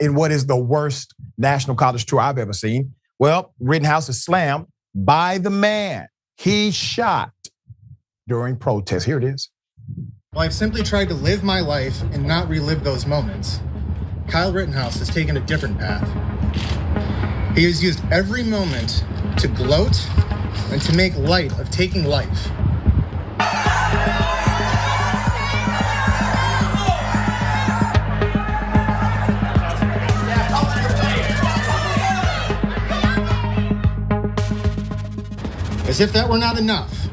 in what is the worst national college tour I've ever seen. Well, Rittenhouse is slammed by the man he shot during protests. Here it is. Well, I've simply tried to live my life and not relive those moments. Kyle Rittenhouse has taken a different path. He has used every moment to gloat and to make light of taking life. As if that were not enough,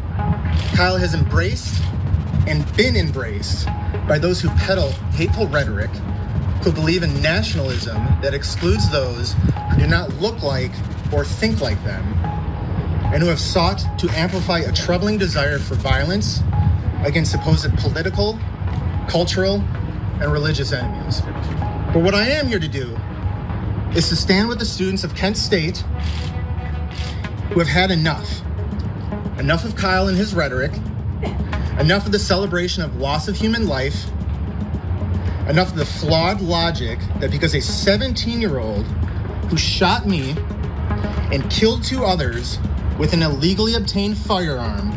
Kyle has embraced and been embraced by those who peddle hateful rhetoric, who believe in nationalism that excludes those who do not look like or think like them, and who have sought to amplify a troubling desire for violence against supposed political, cultural, and religious enemies. But what I am here to do is to stand with the students of Kent State who have had enough. Enough of Kyle and his rhetoric, enough of the celebration of loss of human life, enough of the flawed logic that because a 17-year-old who shot me and killed 2 others with an illegally obtained firearm,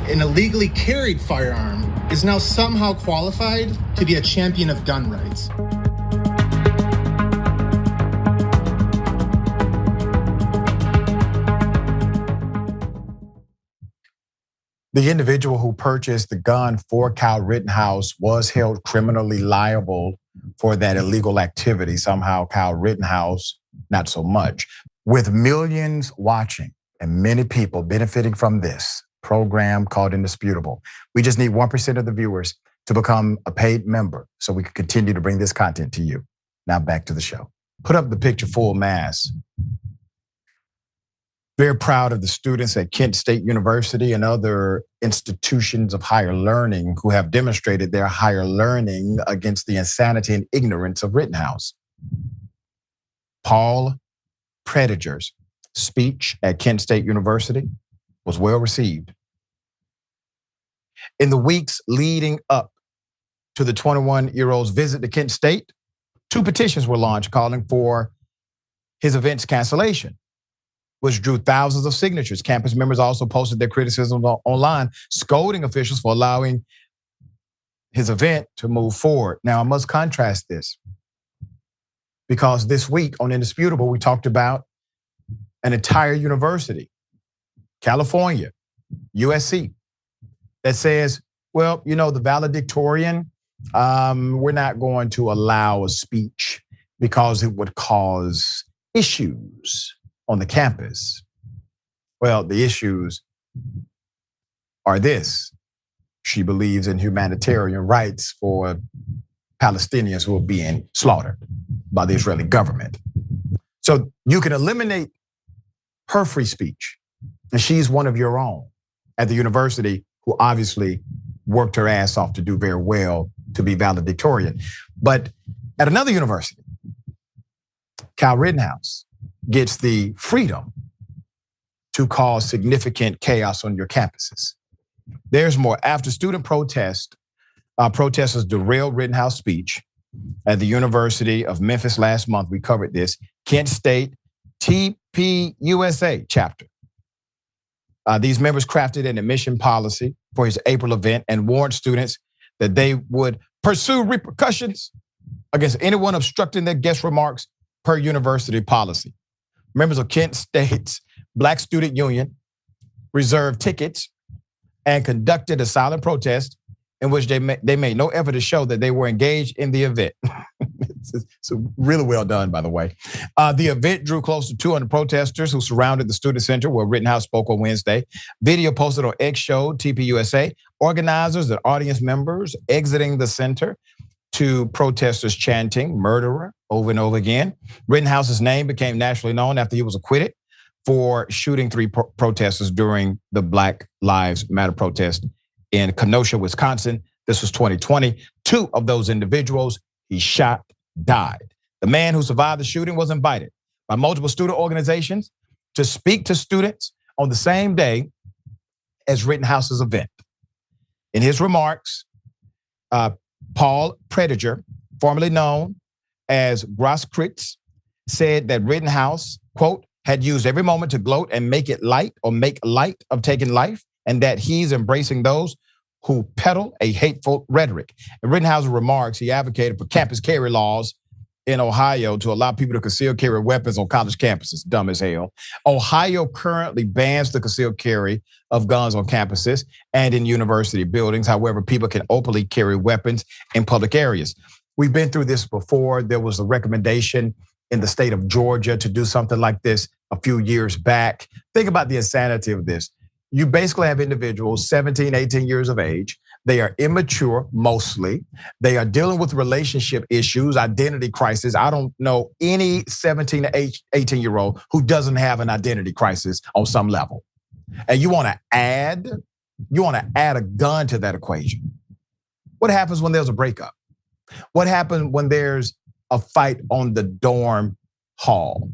an illegally carried firearm, is now somehow qualified to be a champion of gun rights. The individual who purchased the gun for Kyle Rittenhouse was held criminally liable for that illegal activity. Somehow Kyle Rittenhouse, not so much. With millions watching and many people benefiting from this program called Indisputable, we just need 1% of the viewers to become a paid member so we can continue to bring this content to you. Now back to the show. Put up the picture full mass. Very proud of the students at Kent State University and other institutions of higher learning who have demonstrated their higher learning against the insanity and ignorance of Rittenhouse. Paul Prediger's speech at Kent State University was well received. In the weeks leading up to the 21-year-old's visit to Kent State, 2 petitions were launched calling for his event's cancellation, which drew thousands of signatures. Campus members also posted their criticisms online, scolding officials for allowing his event to move forward. Now, I must contrast this because this week on Indisputable, we talked about an entire university, California, USC, that says, well, you know, the valedictorian, we're not going to allow a speech because it would cause issues on the campus. Well, the issues are this. She believes in humanitarian rights for Palestinians who are being slaughtered by the Israeli government. So you can eliminate her free speech, and she's one of your own at the university who obviously worked her ass off to do very well to be valedictorian. But at another university, Kyle Rittenhouse gets the freedom to cause significant chaos on your campuses. There's more. After student protesters derailed Rittenhouse speech at the University of Memphis last month, we covered this, Kent State TPUSA chapter. These members crafted an admission policy for his April event and warned students that they would pursue repercussions against anyone obstructing their guest remarks per university policy. Members of Kent State's Black Student Union reserved tickets and conducted a silent protest in which they made no effort to show that they were engaged in the event. It's really well done, by the way. The event drew close to 200 protesters who surrounded the student center where Rittenhouse spoke on Wednesday. Video posted on X showed TPUSA organizers and audience members exiting the center to protesters chanting "murderer" over and over again. Rittenhouse's name became nationally known after he was acquitted for shooting 3 protesters during the Black Lives Matter protest in Kenosha, Wisconsin. This was 2020. 2 of those individuals he shot died. The man who survived the shooting was invited by multiple student organizations to speak to students on the same day as Rittenhouse's event. In his remarks, Paul Prediger, formerly known as Grosskreutz said that Rittenhouse, quote, had used every moment to gloat and make light of taking life, and that he's embracing those who peddle a hateful rhetoric. In Rittenhouse remarks, he advocated for campus carry laws in Ohio to allow people to conceal carry weapons on college campuses. Dumb as hell. Ohio currently bans the concealed carry of guns on campuses and in university buildings. However, people can openly carry weapons in public areas. We've been through this before. There was a recommendation in the state of Georgia to do something like this a few years back. Think about the insanity of this. You basically have individuals 17, 18 years of age. They are immature mostly. They are dealing with relationship issues, identity crisis. I don't know any 17 to 18-year-old who doesn't have an identity crisis on some level. And you want to add a gun to that equation. What happens when there's a breakup? What happens when there's a fight on the dorm hall?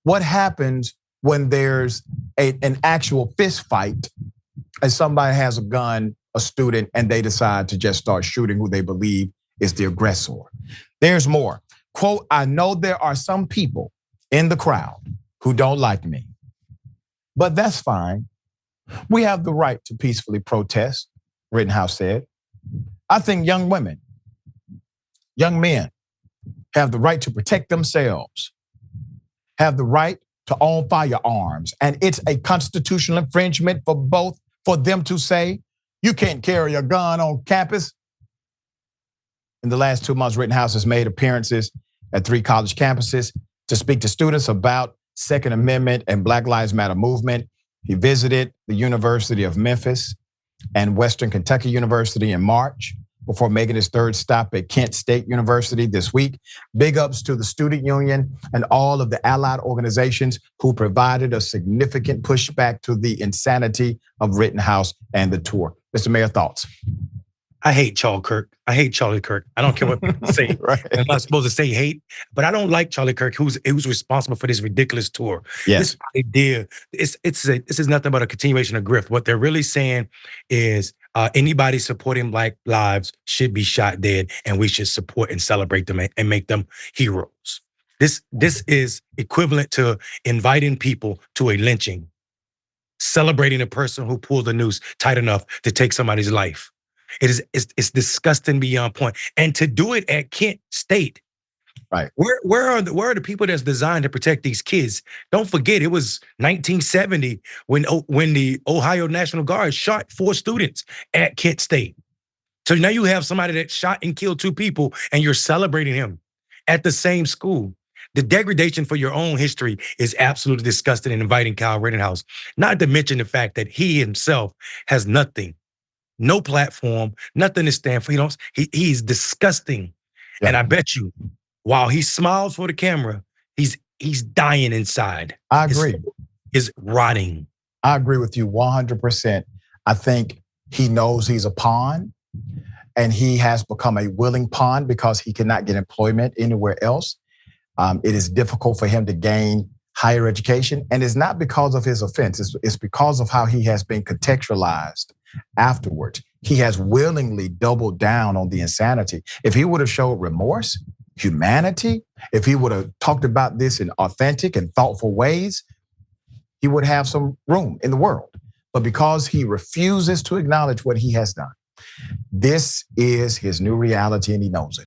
What happens when there's an actual fist fight and somebody has a gun, a student, and they decide to just start shooting who they believe is the aggressor? There's more. Quote, I know there are some people in the crowd who don't like me, but that's fine. We have the right to peacefully protest, Rittenhouse said. I think young women, young men have the right to protect themselves, have the right to own firearms. And it's a constitutional infringement for them to say, you can't carry a gun on campus. In the last 2 months, Rittenhouse has made appearances at 3 college campuses to speak to students about Second Amendment and Black Lives Matter movement. He visited the University of Memphis and Western Kentucky University in March before making his 3rd stop at Kent State University this week. Big ups to the student union and all of the allied organizations who provided a significant pushback to the insanity of Rittenhouse and the tour. Mr. Mayor, thoughts? I hate Charlie Kirk. I hate Charlie Kirk. I don't care what people say. Right. I'm not supposed to say hate, but I don't like Charlie Kirk, who's responsible for this ridiculous tour. Yes. This idea, this is nothing but a continuation of grift. What they're really saying is anybody supporting Black lives should be shot dead, and we should support and celebrate them and make them heroes. This is equivalent to inviting people to a lynching, celebrating a person who pulled the noose tight enough to take somebody's life. It's disgusting beyond point. And to do it at Kent State, right? Where are the people that's designed to protect these kids? Don't forget, it was 1970 when the Ohio National Guard shot 4 students at Kent State. So now you have somebody that shot and killed 2 people, and you're celebrating him at the same school. The degradation for your own history is absolutely disgusting and inviting Kyle Rittenhouse. Not to mention the fact that he himself has nothing. No platform, nothing to stand for. He's disgusting. Yeah. And I bet you, while he smiles for the camera, he's dying inside. I agree. Is rotting. I agree with you 100%. I think he knows he's a pawn, and he has become a willing pawn because he cannot get employment anywhere else. It is difficult for him to gain higher education, and it's not because of his offense. It's because of how he has been contextualized afterwards. He has willingly doubled down on the insanity. If he would have showed remorse, humanity, if he would have talked about this in authentic and thoughtful ways, he would have some room in the world. But because he refuses to acknowledge what he has done, this is his new reality, and he knows it.